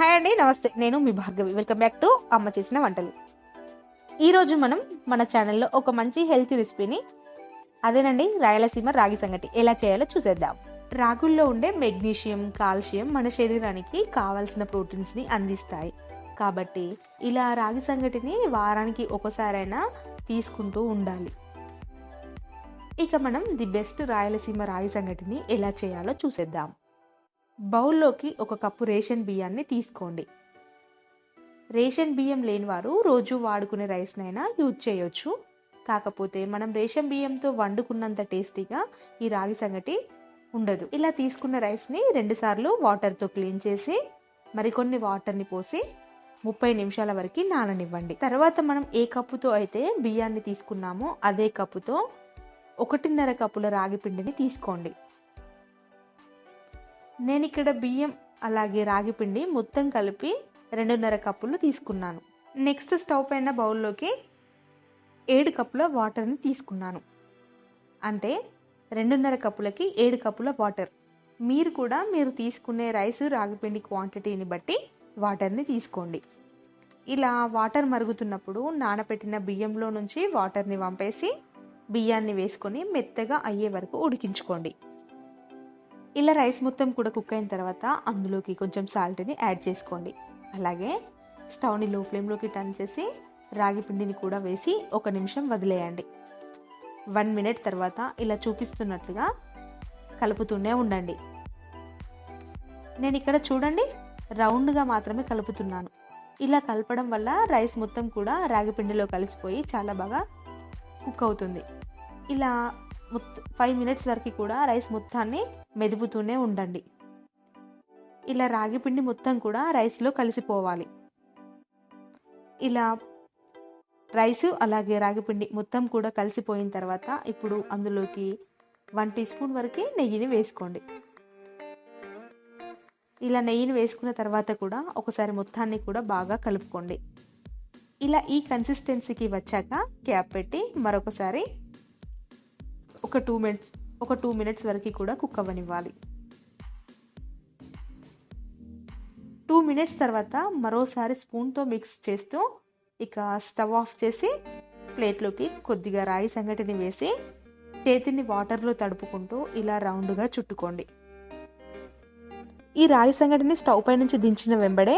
Hi అండి, నమస్తే. నేను మీ భార్గవి. వెల్కమ్ బ్యాక్ టు అమ్మ చేసిన వంటలు. ఈరోజు మనం మన ఛానల్లో ఒక మంచి హెల్తీ రెసిపీని, అదేనండి రాయలసీమ రాగి సంగటి ఎలా చేయాలో చూసేద్దాం. రాగుల్లో ఉండే మెగ్నీషియం, కాల్షియం మన శరీరానికి కావాల్సిన ప్రోటీన్స్ని అందిస్తాయి. కాబట్టి ఇలా రాగి సంగటిని వారానికి ఒకసారైనా తీసుకుంటూ ఉండాలి. ఇక మనం ది బెస్ట్ రాయలసీమ రాగి సంగటిని ఎలా చేయాలో చూసేద్దాం. బౌల్లోకి ఒక కప్పు రేషన్ బియ్యాన్ని తీసుకోండి. రేషన్ బియ్యం లేని వారు రోజు వాడుకునే రైస్నైనా యూజ్ చేయొచ్చు. కాకపోతే మనం రేషన్ బియ్యంతో వండుకున్నంత టేస్టీగా ఈ రాగి సంగటి ఉండదు. ఇలా తీసుకున్న రైస్ని 2 సార్లు వాటర్తో క్లీన్ చేసి మరికొన్ని వాటర్ని పోసి 30 నిమిషాల వరకు నాననివ్వండి. తర్వాత మనం ఏ కప్పుతో అయితే బియ్యాన్ని తీసుకున్నామో అదే కప్పుతో 1.5 కప్పుల రాగి పిండిని తీసుకోండి. నేను ఇక్కడ బియ్యం అలాగే రాగి పిండి మొత్తం కలిపి 2.5 కప్పులు తీసుకున్నాను. నెక్స్ట్ స్టవ్ పైన బౌల్లోకి 7 కప్పుల వాటర్ని తీసుకున్నాను. అంటే 2.5 కప్పులకి 7 కప్పుల వాటర్. మీరు తీసుకునే రైస్ రాగి పిండి క్వాంటిటీని బట్టి వాటర్ని తీసుకోండి. ఇలా వాటర్ మరుగుతున్నప్పుడు నానబెట్టిన బియ్యంలో నుంచి వాటర్ని వంపేసి బియ్యాన్ని వేసుకొని మెత్తగా అయ్యే వరకు ఉడికించుకోండి. ఇలా రైస్ మొత్తం కూడా కుక్ అయిన తర్వాత అందులోకి కొంచెం సాల్ట్ని యాడ్ చేసుకోండి. అలాగే స్టవ్ని లో ఫ్లేమ్లోకి టర్న్ చేసి రాగి పిండిని కూడా వేసి 1 నిమిషం వదిలేయండి. 1 మినిట్ తర్వాత ఇలా చూపిస్తున్నట్లుగా కలుపుతూనే ఉండండి. నేను ఇక్కడ చూడండి రౌండ్గా మాత్రమే కలుపుతున్నాను. ఇలా కలపడం వల్ల రైస్ మొత్తం కూడా రాగి పిండిలో కలిసిపోయి చాలా బాగా కుక్ అవుతుంది. ఇలా 5 మినిట్స్ వరకు కూడా రైస్ మొత్తాన్ని మెదుపుతూనే ఉండండి. ఇలా రాగి పిండి మొత్తం కూడా రైస్లో కలిసిపోవాలి. ఇలా రైస్ అలాగే రాగి పిండి మొత్తం కూడా కలిసిపోయిన తర్వాత ఇప్పుడు అందులోకి 1 టీ స్పూన్ వరకు నెయ్యిని వేసుకోండి. ఇలా నెయ్యిని వేసుకున్న తర్వాత కూడా ఒకసారి మొత్తాన్ని కూడా బాగా కలుపుకోండి. ఇలా ఈ కన్సిస్టెన్సీకి వచ్చాక క్యాప్ పెట్టి మరొకసారి ఒక 2 మినిట్స్ వరకు కూడా కుక్ అవ్వనివ్వాలి. 2 మినిట్స్ తర్వాత మరోసారి స్పూన్తో మిక్స్ చేస్తూ ఇక స్టవ్ ఆఫ్ చేసి ప్లేట్లోకి కొద్దిగా రాగి సంగటిని వేసి చేతిని వాటర్లో తడుపుకుంటూ ఇలా రౌండ్గా చుట్టుకోండి. ఈ రాగి సంగటిని స్టవ్ పై నుంచి దించిన వెంబడే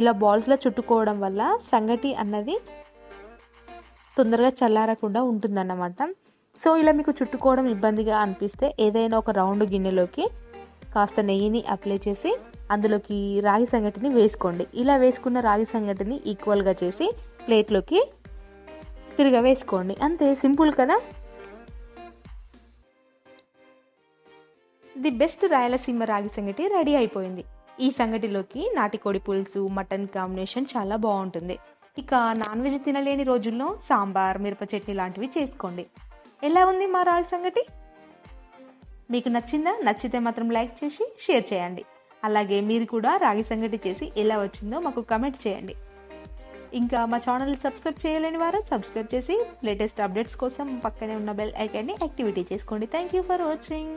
ఇలా బాల్స్లో చుట్టుకోవడం వల్ల సంగటి అన్నది తొందరగా చల్లారకుండా ఉంటుందన్నమాట. సో ఇలా మీకు చుట్టుకోవడం ఇబ్బందిగా అనిపిస్తే ఏదైనా ఒక రౌండ్ గిన్నెలోకి కాస్త నెయ్యిని అప్లై చేసి అందులోకి రాగి సంగటిని వేసుకోండి. ఇలా వేసుకున్న రాగి సంగటిని ఈక్వల్గా చేసి ప్లేట్లోకి వేసుకోండి. అంతే, సింపుల్ కదా. ది బెస్ట్ రాయలసీమ రాగి సంగటి రెడీ అయిపోయింది. ఈ సంగటిలోకి నాటికోడి పులుసు, మటన్ కాంబినేషన్ చాలా బాగుంటుంది. ఇక నాన్ వెజ్ తినలేని రోజుల్లో సాంబార్, మిరప చట్నీ లాంటివి చేసుకోండి. ఎలా ఉంది మా రాగి సంగటి? మీకు నచ్చిందా? నచ్చితే మాత్రం లైక్ చేసి షేర్ చేయండి. అలాగే మీరు కూడా రాగి సంగటి చేసి ఎలా వచ్చిందో మాకు కమెంట్ చేయండి. ఇంకా మా ఛానల్ సబ్స్క్రైబ్ చేయలేని వారు సబ్స్క్రైబ్ చేసి లేటెస్ట్ అప్డేట్స్ కోసం పక్కనే ఉన్న బెల్ ఐకాన్ని యాక్టివేట్ చేసుకోండి. Thank you for watching.